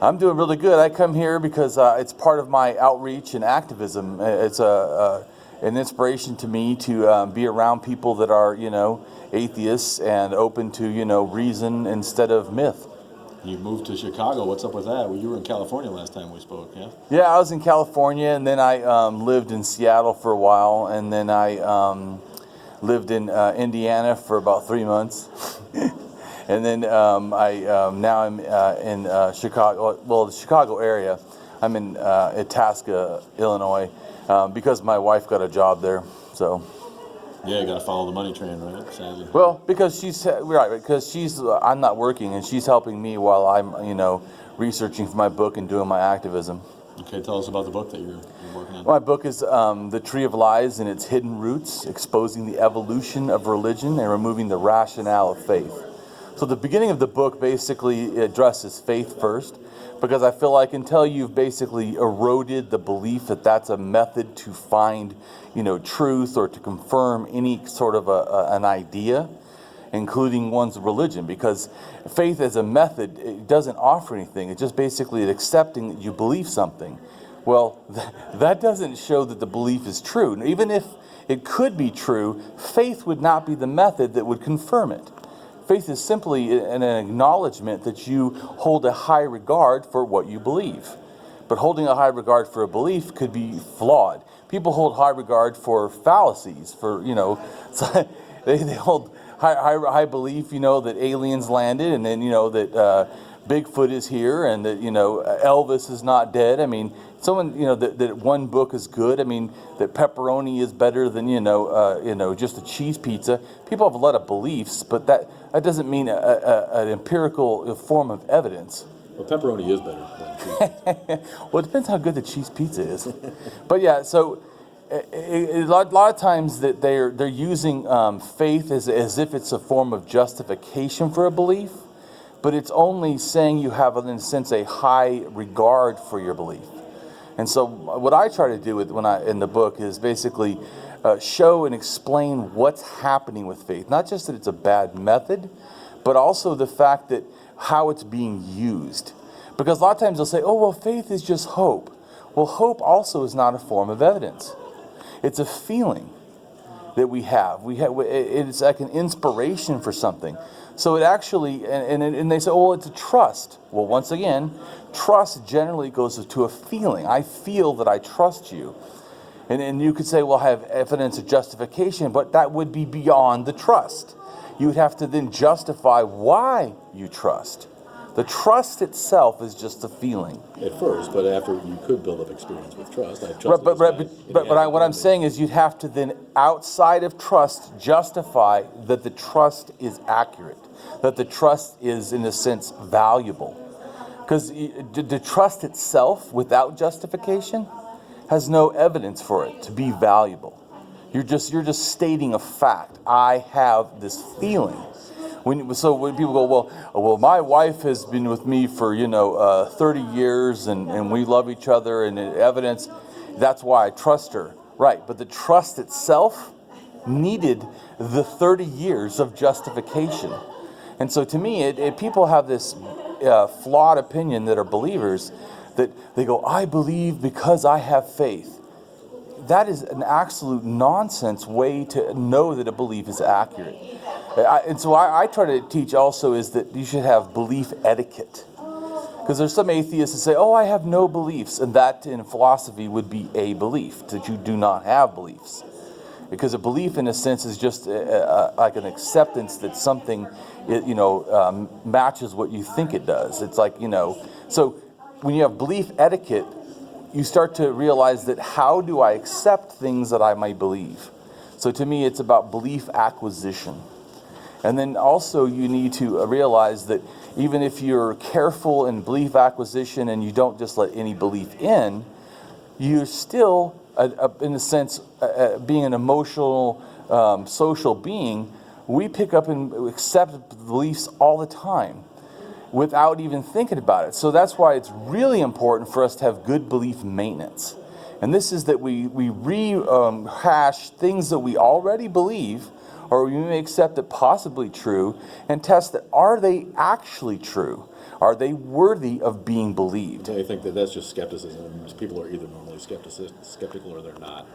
I'm doing really good. I come here because it's part of my outreach and activism. It's an inspiration to me to be around people that are, atheists and open to, reason instead of myth. You moved to Chicago. What's up with that? Well, you were in California last time we spoke, yeah? Yeah, I was in California, and then I lived in Seattle for a while, and then I lived in Indiana for about 3 months. And then now I'm in Chicago, well, the Chicago area. I'm in Itasca, Illinois, because my wife got a job there, so. Yeah, you got to follow the money train, right? Sadly. Well, because I'm not working, and she's helping me while I'm, researching for my book and doing my activism. Okay, tell us about the book that you're working on. My book is The Tree of Lies and Its Hidden Roots, Exposing the Evolution of Religion and Removing the Rationale of Faith. So the beginning of the book basically addresses faith first, because I feel like until you've basically eroded the belief that that's a method to find, truth or to confirm any sort of an idea, including one's religion, because faith as a method, it doesn't offer anything. It's just basically accepting that you believe something. Well, that doesn't show that the belief is true. And even if it could be true, faith would not be the method that would confirm it. Faith is simply an acknowledgement that you hold a high regard for what you believe. But holding a high regard for a belief could be flawed. People hold high regard for fallacies, for, they hold high belief, that aliens landed, and then, that Bigfoot is here, and that, Elvis is not dead. I mean, someone, that one book is good. I mean, that pepperoni is better than, just a cheese pizza. People have a lot of beliefs, but that doesn't mean an empirical form of evidence. Well, pepperoni is better than cheese. Well, it depends how good the cheese pizza is. But yeah, so a lot of times that they're using faith as if it's a form of justification for a belief, but it's only saying you have, in a sense, a high regard for your belief. And so what I try to do in the book is basically show and explain what's happening with faith. Not just that it's a bad method, but also the fact that how it's being used. Because a lot of times they'll say, oh, well, faith is just hope. Well, hope also is not a form of evidence. It's a feeling that we have. It's like an inspiration for something. So it actually, and they say, oh, it's a trust. Well, once again, trust generally goes to a feeling. I feel that I trust you. And you could say, well, I have evidence of justification, but that would be beyond the trust. You would have to then justify why you trust. The trust itself is just a feeling. At first, but after you could build up experience with trust. What I'm saying is you'd have to then, outside of trust, justify that the trust is accurate, that the trust is, in a sense, valuable. Because the trust itself, without justification, has no evidence for it to be valuable. You're just stating a fact. I have this feeling. When people go, well, my wife has been with me for 30 years, and we love each other, and evidence, that's why I trust her. Right, but the trust itself needed the 30 years of justification. And so to me, people have this flawed opinion that are believers, that they go, I believe because I have faith. That is an absolute nonsense way to know that a belief is accurate. And so I try to teach also is that you should have belief etiquette. Because there's some atheists that say, oh, I have no beliefs. And that in philosophy would be a belief, that you do not have beliefs. Because a belief in a sense is just like an acceptance that something, matches what you think it does. It's like, so when you have belief etiquette, you start to realize that how do I accept things that I might believe? So to me, it's about belief acquisition. And then also you need to realize that even if you're careful in belief acquisition and you don't just let any belief in, you're still, in a sense, being an emotional, social being, we pick up and accept beliefs all the time without even thinking about it. So that's why it's really important for us to have good belief maintenance. And this is that we rehash things that we already believe, or we may accept it possibly true and test that, are they actually true? Are they worthy of being believed? I think that that's just skepticism. People are either normally skeptical or they're not.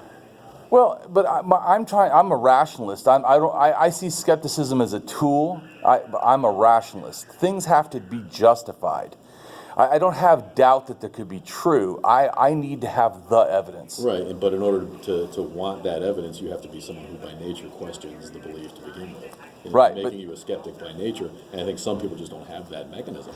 Well, but I'm a rationalist. I see skepticism as a tool. I'm a rationalist. Things have to be justified. I don't have doubt that there could be true. I need to have the evidence. Right, but in order to want that evidence, you have to be someone who by nature questions the belief to begin with. Right, making you a skeptic by nature, and I think some people just don't have that mechanism.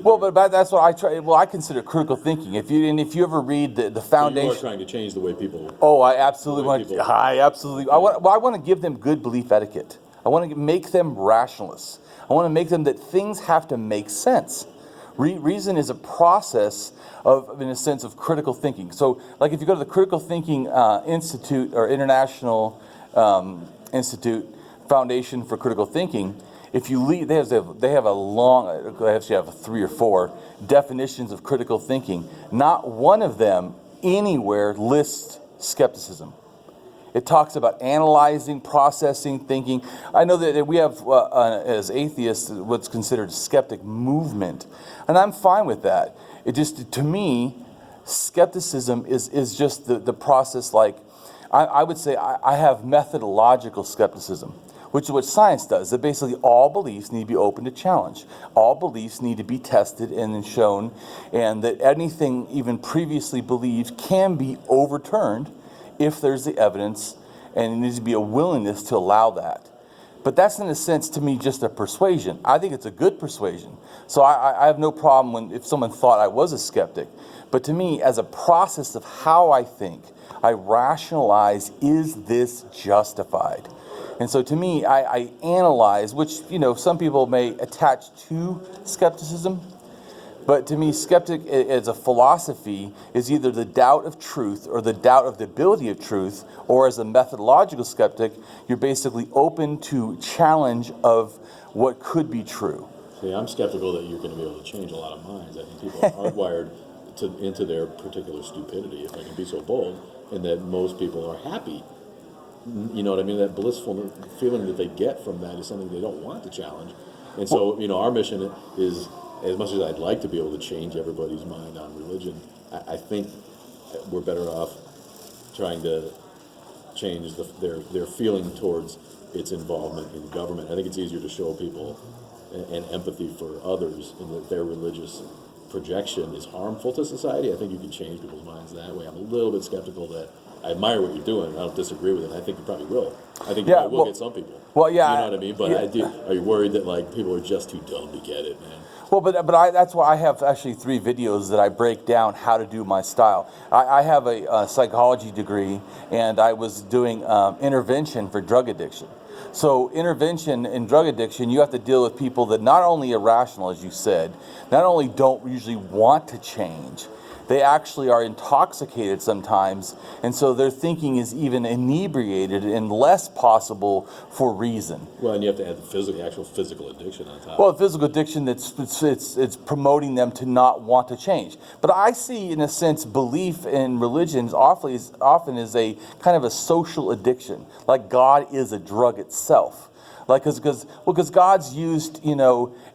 But that's what I try. Well, I consider critical thinking. If you ever read the foundation, so you are trying to change the way people. Oh, I absolutely want. I want to give them good belief etiquette. I want to make them rationalists. I want to make them that things have to make sense. Reason is a process of, in a sense, of critical thinking. So, like if you go to the Critical Thinking Institute or International Institute Foundation for Critical Thinking, if you leave, they have a long, they actually have 3 or 4 definitions of critical thinking. Not one of them anywhere lists skepticism. It talks about analyzing, processing, thinking. I know that we have, as atheists, what's considered a skeptic movement, and I'm fine with that. It just, to me, skepticism is just the process. Like, I would say I have methodological skepticism, which is what science does. That basically all beliefs need to be open to challenge. All beliefs need to be tested and shown, and that anything even previously believed can be overturned if there's the evidence, and there needs to be a willingness to allow that. But that's, in a sense, to me, just a persuasion. I think it's a good persuasion. So I have no problem if someone thought I was a skeptic. But to me, as a process of how I think, I rationalize, is this justified? And so to me, I analyze, which, some people may attach to skepticism. But to me, skeptic as a philosophy is either the doubt of truth or the doubt of the ability of truth, or as a methodological skeptic, you're basically open to challenge of what could be true. See, I'm skeptical that you're going to be able to change a lot of minds. I think people are hardwired into their particular stupidity, if I can be so bold, and that most people are happy. You know what I mean? That blissful feeling that they get from that is something they don't want to challenge. And so, our mission is, as much as I'd like to be able to change everybody's mind on religion, I think we're better off trying to change their feeling towards its involvement in government. I think it's easier to show people an empathy for others and that their religious projection is harmful to society. I think you can change people's minds that way. I'm a little bit skeptical that I admire what you're doing. I don't disagree with it. I think you probably will. I think you probably will get some people. Well, yeah. You know what I mean? But are you worried that people are just too dumb to get it, man? Well, that's why I have actually 3 videos that I break down how to do my style. I have a psychology degree, and I was doing intervention for drug addiction. So intervention in drug addiction, you have to deal with people that not only are irrational, as you said, not only don't usually want to change, they actually are intoxicated sometimes, and so their thinking is even inebriated and less possible for reason. Well, and you have to add the actual physical addiction on top. Well, physical addiction, it's promoting them to not want to change. But I see, in a sense, belief in religions often is a kind of a social addiction, like God is a drug itself. Like, because God's used,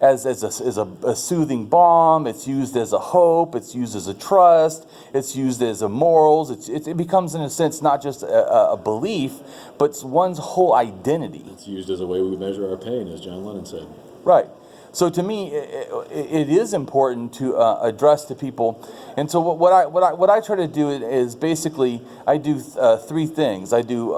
as a soothing balm. It's used as a hope. It's used as a trust. It's used as a morals. It becomes, in a sense, not just a belief, but it's one's whole identity. It's used as a way we measure our pain, as John Lennon said. Right. So to me, it is important to address to people, and so what I try to do is basically I do 3 things. I do,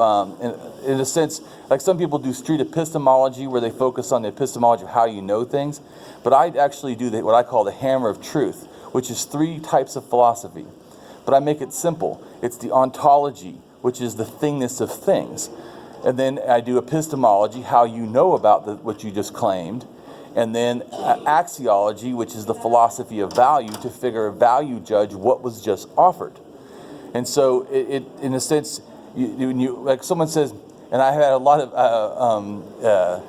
in a sense, like some people do street epistemology, where they focus on the epistemology of how you know things, but I actually do what I call the hammer of truth, which is 3 types of philosophy, but I make it simple. It's the ontology, which is the thingness of things, and then I do epistemology, how you know about what you just claimed. And then axiology, which is the philosophy of value, to value judge what was just offered. And so, it in a sense, you like someone says, and I had a lot of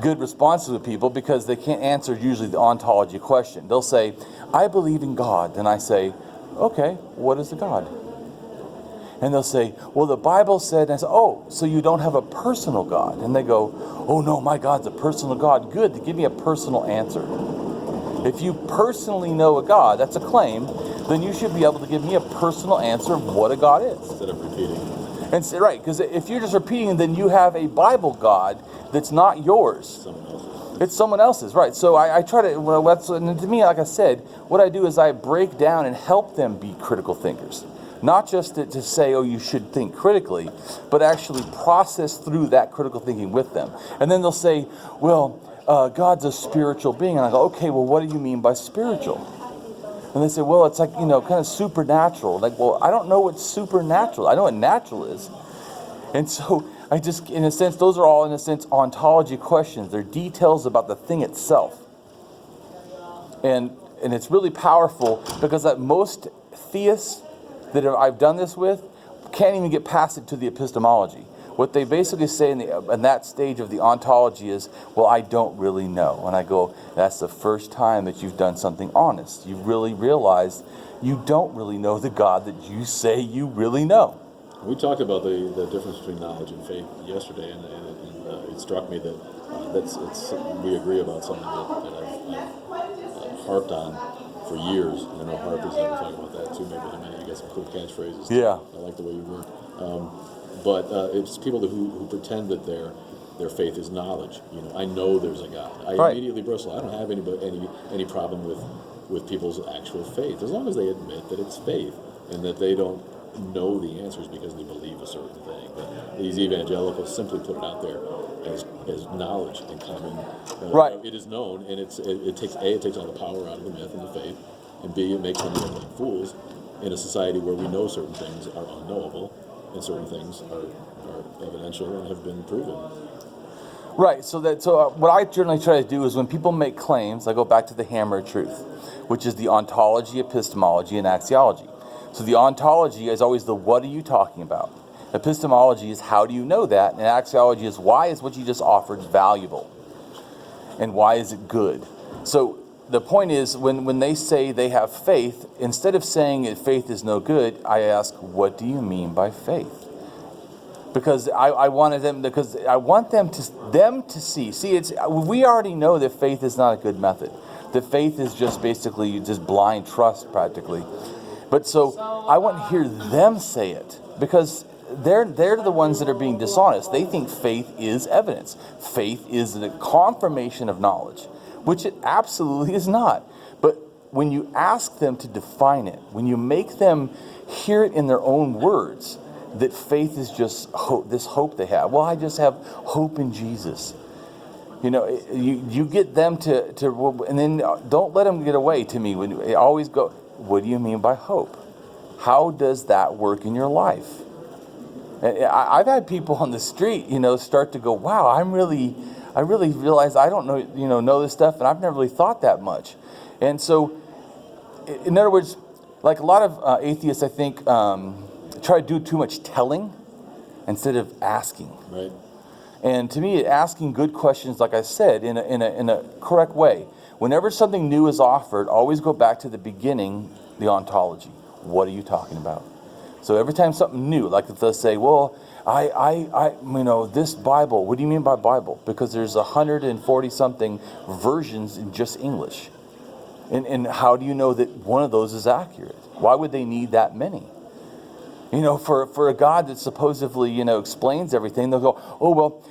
good responses with people because they can't answer usually the ontology question. They'll say, "I believe in God," and I say, "Okay, what is the God?" And they'll say, well, the Bible said, and I say, oh, so you don't have a personal God? And they go, oh no, my God's a personal God. Good, give me a personal answer. If you personally know a God, that's a claim, then you should be able to give me a personal answer of what a God is. Instead of repeating. And say, right, because if you're just repeating, then you have a Bible God that's not yours. Someone else's. It's someone else's, right? So I try to, well, and to me, like I said, what I do is I break down and help them be critical thinkers. Not just to say, oh, you should think critically, but actually process through that critical thinking with them. And then they'll say, well, God's a spiritual being. And I go, okay, well, what do you mean by spiritual? And they say, well, it's like, kind of supernatural. Like, well, I don't know what supernatural. I know what natural is. And so I just, in a sense, those are all, in a sense, ontology questions. They're details about the thing itself. And it's really powerful because most theists that I've done this with can't even get past it to the epistemology. What they basically say in that stage of the ontology is, well, I don't really know. And I go, that's the first time that you've done something honest. You really realize you don't really know the God that you say you really know. We talked about the difference between knowledge and faith yesterday, and it struck me that we agree about something that I've harped on for years. I know Harper's going to talk about that too. Maybe you got some cool catchphrases. Yeah. I like the way you work. But it's people who pretend that their faith is knowledge. I know there's a God. I immediately bristle. I don't have any problem with people's actual faith, as long as they admit that it's faith and that they don't know the answers because they believe a certain thing. But these evangelicals simply put it out there as knowledge and common. Right. It is known, and it takes all the power out of the myth and the faith, and B, it makes them look like fools in a society where we know certain things are unknowable and certain things are evidential and have been proven. Right. So what I generally try to do is when people make claims, I go back to the hammer of truth, which is the ontology, epistemology, and axiology. So the ontology is always the what are you talking about? Epistemology is how do you know that? And axiology is why is what you just offered valuable? And why is it good? So the point is when they say they have faith, instead of saying that faith is no good, I ask, what do you mean by faith? Because I want them to see. See, we already know that faith is not a good method. That faith is just basically just blind trust practically. But so I want to hear them say it because they're the ones that are being dishonest. They think faith is evidence. Faith is a confirmation of knowledge, which it absolutely is not. But when you ask them to define it, when you make them hear it in their own words, that faith is just hope, this hope they have. Well, I just have hope in Jesus. You get them to and then don't let them get away to me. When they always go, what do you mean by hope? How does that work in your life? I've had people on the street, start to go, wow, I really realize I don't know this stuff, and I've never really thought that much. And so, in other words, like a lot of atheists, I think, try to do too much telling instead of asking. Right. And to me, asking good questions, like I said, in a correct way. Whenever something new is offered, always go back to the beginning, the ontology. What are you talking about? So every time something new, like if they'll say, well, this Bible, what do you mean by Bible? Because there's 140 something versions in just English. And how do you know that one of those is accurate? Why would they need that many? For a God that supposedly, explains everything, they'll go, oh, well,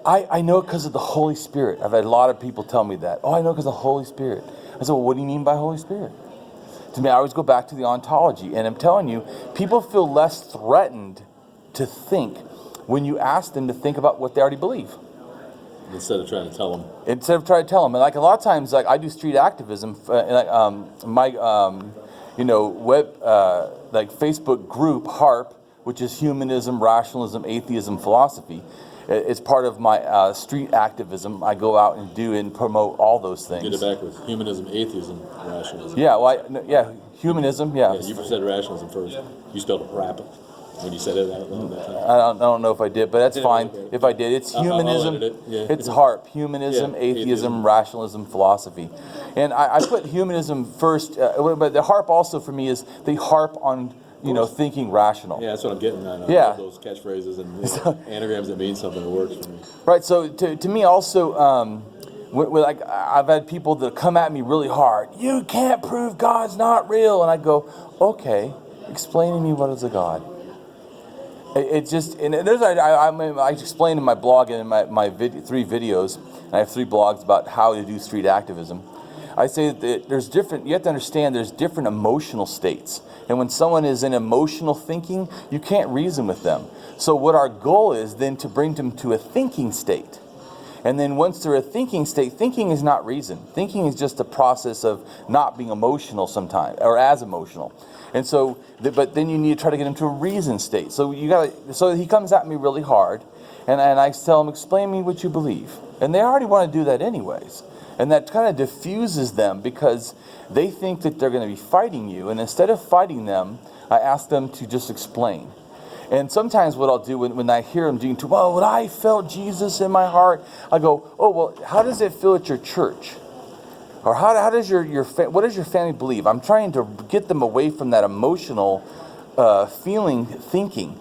I know it because of the Holy Spirit. I've had a lot of people tell me that. Oh, I know because of the Holy Spirit. I said, well, what do you mean by Holy Spirit? To me, I always go back to the ontology. And I'm telling you, people feel less threatened to think when you ask them to think about what they already believe. Instead of trying to tell them. And like a lot of times, like I do street activism, my Facebook group, HARP, which is Humanism, Rationalism, Atheism, Philosophy. It's part of my street activism. I go out and do and promote all those things. Get it backwards. Humanism, atheism, rationalism. Yeah, humanism, yeah. You said rationalism first. You spelled rap when you said it out loud that time. I don't know if I did, but that's fine. Okay. If I did, it's humanism. It's HARP, humanism, atheism, rationalism, philosophy. And I put humanism first, but the HARP also for me is they harp on thinking rational. Yeah, that's what I'm getting at. Yeah. Love those catchphrases and anagrams that mean something that works for me. Right. So to me also, like I've had people that come at me really hard. You can't prove God's not real, and I go, okay, explain to me what is a God. It just, and there's I explain in my blog and in my 3 videos, and I have 3 blogs about how to do street activism. I say that there's different, you have to understand there's different emotional states. And when someone is in emotional thinking, you can't reason with them. So what our goal is then to bring them to a thinking state. And then once they're a thinking state, thinking is not reason. Thinking is just a process of not being emotional sometimes, or as emotional. And so, but then you need to try to get them to a reason state. So so he comes at me really hard, and I tell him, explain me what you believe. And they already want to do that anyways. And that kind of diffuses them because they think that they're going to be fighting you. And instead of fighting them, I ask them to just explain. And sometimes what I'll do when I hear them doing, well, when I felt Jesus in my heart, I go, oh, well, how does it feel at your church? Or how does what does your family believe? I'm trying to get them away from that emotional thinking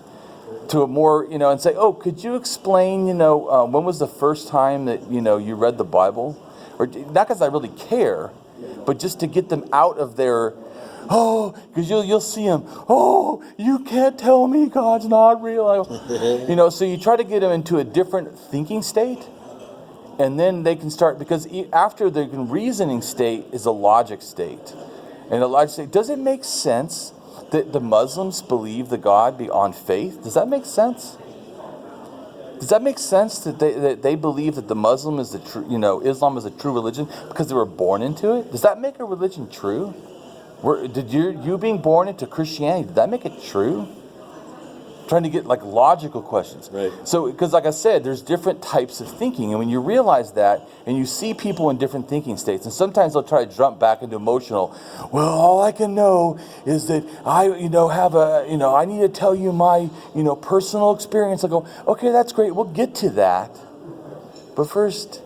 to a more, and say, oh, could you explain, when was the first time that, you read the Bible? Or not because I really care, but just to get them out of their, because you'll see them, you can't tell me God's not real. So you try to get them into a different thinking state, and then they can start, because after the reasoning state is a logic state. And a logic state, does it make sense that the Muslims believe the God beyond faith? Does that make sense? Does that make sense that they believe that the Muslim is the true, Islam is a true religion because they were born into it? Does that make a religion true? Did you being born into Christianity, did that make it true? Trying to get like logical questions. Right. So, because like I said, there's different types of thinking, and when you realize that, and you see people in different thinking states, and sometimes they'll try to jump back into emotional. Well, all I can know is that I need to tell you my, personal experience. I go, okay, that's great. We'll get to that, but first,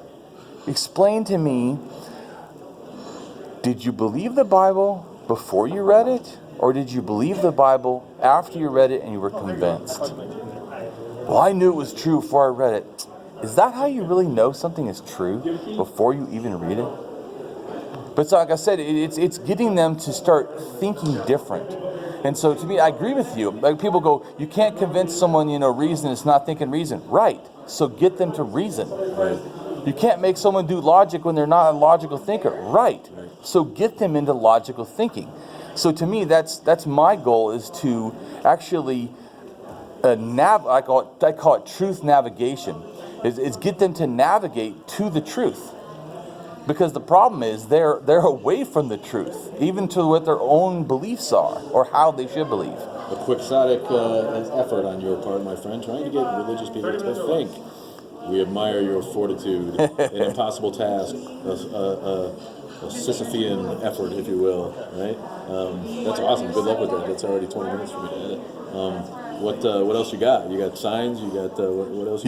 explain to me. Did you believe the Bible before you read it? Or did you believe the Bible after you read it and you were convinced? Well, I knew it was true before I read it. Is that how you really know something is true before you even read it? But so like I said, it's getting them to start thinking different. And so to me, I agree with you. Like people go, you can't convince someone, reason is not thinking reason. Right. So get them to reason. Right. You can't make someone do logic when they're not a logical thinker. Right. So get them into logical thinking. So to me, that's my goal, is to actually I call it truth navigation. Is get them to navigate to the truth, because the problem is they're away from the truth, even to what their own beliefs are or how they should believe. A quixotic effort on your part, my friend, trying to get religious people to think. We admire your fortitude, an impossible task, a Sisyphean effort, if you will, right? That's awesome. Good luck with that. That's already 20 minutes for me to edit. What else you got? You got signs? You got what else?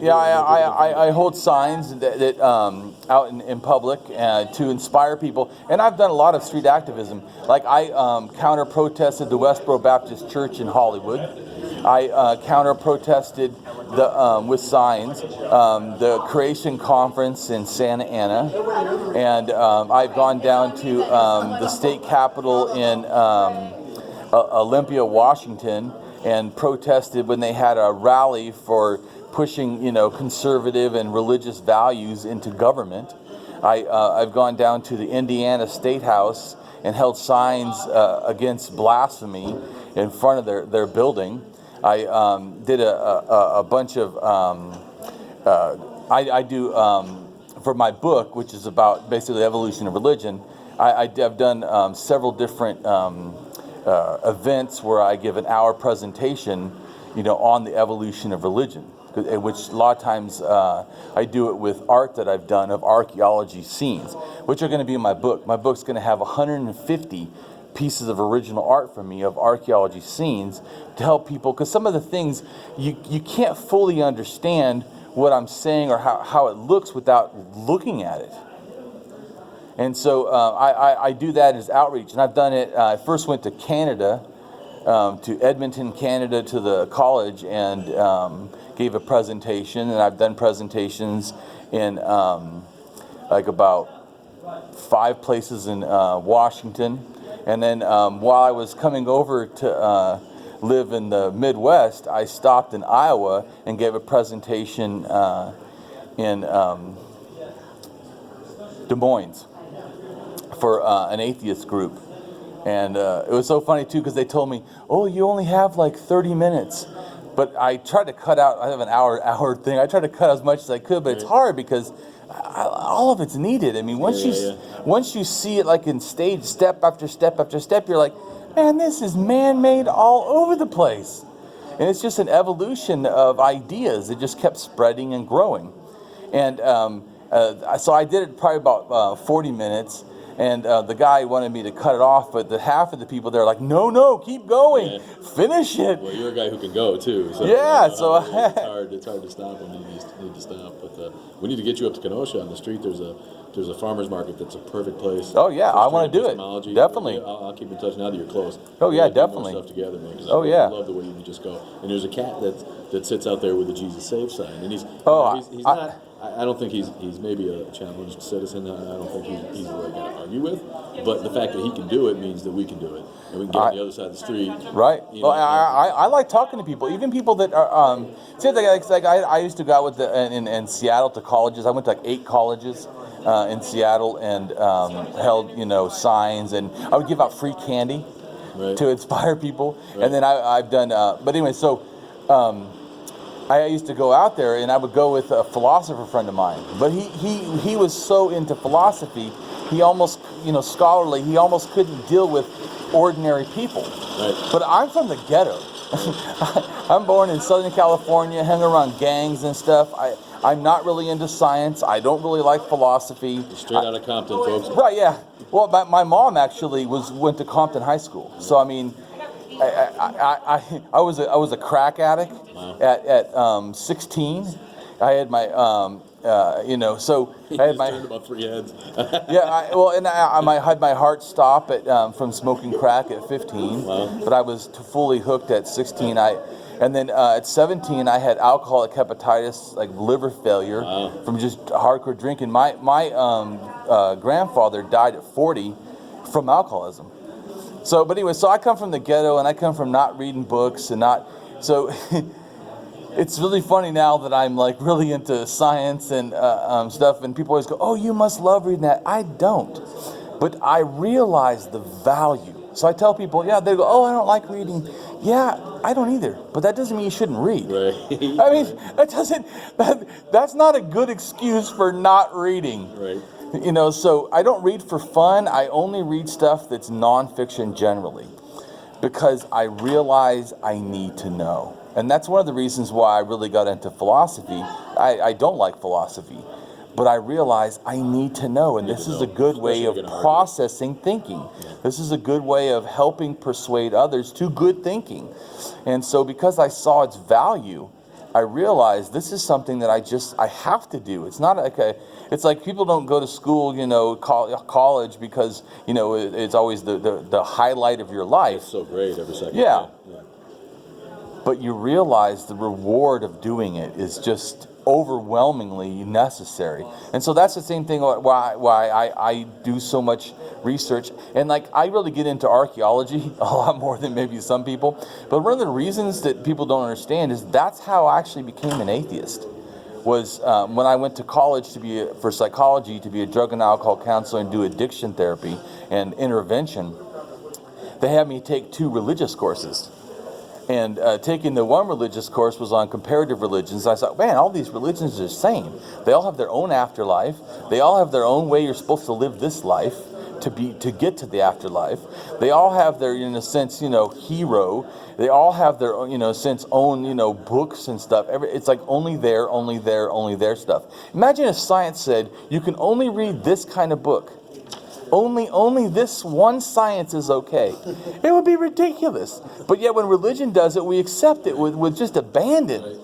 I hold signs that out in public to inspire people, and I've done a lot of street activism. Like I counter protested the Westboro Baptist Church in Hollywood. I counter protested with signs the Creation Conference in Santa Ana, and I've gone down to the state capitol in Olympia, Washington, and protested when they had a rally for pushing, conservative and religious values into government. I've gone down to the Indiana State House and held signs against blasphemy in front of their building. I did a bunch of I do for my book, which is about basically the evolution of religion. I've done several different events where I give an hour presentation, on the evolution of religion, which a lot of times I do it with art that I've done of archaeology scenes, which are going to be in my book. My book's going to have 150 pieces of original art from me of archaeology scenes to help people, because some of the things you can't fully understand what I'm saying or how it looks without looking at it. And so I do that as outreach, and I've done it. I first went to Canada, to Edmonton, Canada, to the college, and gave a presentation. And I've done presentations in like about 5 places in Washington. And then while I was coming over to live in the Midwest, I stopped in Iowa and gave a presentation in Des Moines for an atheist group. And it was so funny too, because they told me, oh, you only have like 30 minutes. But I tried to cut out, I have an hour thing, I tried to cut as much as I could, but it's hard because all of it's needed. I mean, once you see it like in stage, step after step after step, you're like, man, this is man-made all over the place. And it's just an evolution of ideas. It just kept spreading and growing. And so I did it probably about 40 minutes. And the guy wanted me to cut it off, but the half of the people there are like, no, keep going, finish it. Well, you're a guy who can go too. So yeah, it's hard to stop when you need to stop. But we need to get you up to Kenosha on the street. There's a farmer's market that's a perfect place. Oh yeah, I want to do it. Definitely. I'll keep in touch now that you're close. Oh yeah, definitely. More stuff together, man. I love the way you can just go. And there's a cat that sits out there with a Jesus Save sign, and he's not. I don't think he's maybe a challenged citizen. I don't think he's the right guy to argue with. But the fact that he can do it means that we can do it, and we can get on the other side of the street. Right. Well, I like talking to people, even people that are. Like I used to go out with in Seattle to colleges. I went to like 8 colleges in Seattle and held signs, and I would give out free candy to inspire people. Right. And then I've done. But anyway, so. I used to go out there, and I would go with a philosopher friend of mine. But he was so into philosophy, he almost, scholarly, he almost couldn't deal with ordinary people. Right. But I'm from the ghetto. I'm born in Southern California, hang around gangs and stuff. I'm not really into science. I don't really like philosophy. Straight out of Compton, folks. Right, yeah. Well, my mom actually went to Compton High School. So, I mean... I was a crack addict. Wow. At 16. I had my so I had my turned about 3 heads. I had my heart stop from smoking crack at 15. Wow. But I was fully hooked at 16. And then at 17 I had alcoholic hepatitis, like liver failure. Wow. From just hardcore drinking. My grandfather died at 40 from alcoholism. So, but anyway, so I come from the ghetto, and I come from not reading books and not, so it's really funny now that I'm like really into science and stuff, and people always go, oh, you must love reading that. I don't, but I realize the value. So I tell people, yeah, they go, oh, I don't like reading. Yeah, I don't either, but that doesn't mean you shouldn't read. Right. I mean, that's not a good excuse for not reading. Right. So I don't read for fun. I only read stuff that's nonfiction generally because I realize I need to know. And that's one of the reasons why I really got into philosophy. I don't like philosophy, but I realize I need to know. And this is a good way of processing thinking. This is a good way of helping persuade others to good thinking. And so because I saw its value, I realized this is something that I have to do. It's not it's like people don't go to school, college because, it's always the highlight of your life. It's so great every second. Yeah. But you realize the reward of doing it is just overwhelmingly necessary. And so that's the same thing why I do so much research. And like I really get into archaeology a lot more than maybe some people. But one of the reasons that people don't understand is that's how I actually became an atheist. Was when I went to college for psychology to be a drug and alcohol counselor and do addiction therapy and intervention. They had me take 2 religious courses. And taking the one religious course was on comparative religions. I thought, man, all these religions are the same. They all have their own afterlife. They all have their own way you're supposed to live this life to get to the afterlife. They all have their, in a sense, hero. They all have their, own, books and stuff. It's like only there stuff. Imagine if science said you can only read this kind of book. Only this one science is okay. It would be ridiculous. But yet when religion does it, we accept it with just abandon.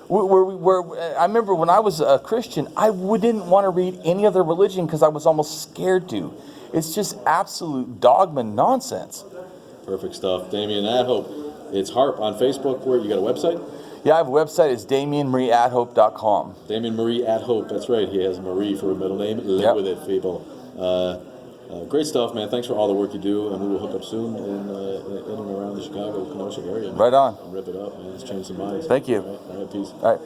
Where I remember when I was a Christian, I didn't want to read any other religion because I was almost scared to. It's just absolute dogma nonsense. Perfect stuff. Damien, AtHope. It's Harp on Facebook. Where you got a website? Yeah, I have a website. It's DamienMarieAtHope.com. Damien Marie AtHope. That's right. He has Marie for a middle name. Live with it, people. Great stuff, man. Thanks for all the work you do, and we will hook up soon in and around the Chicago, Kenosha area. Man. Right on. Rip it up, man. Let's change some minds. Thank you. All right, peace. All right.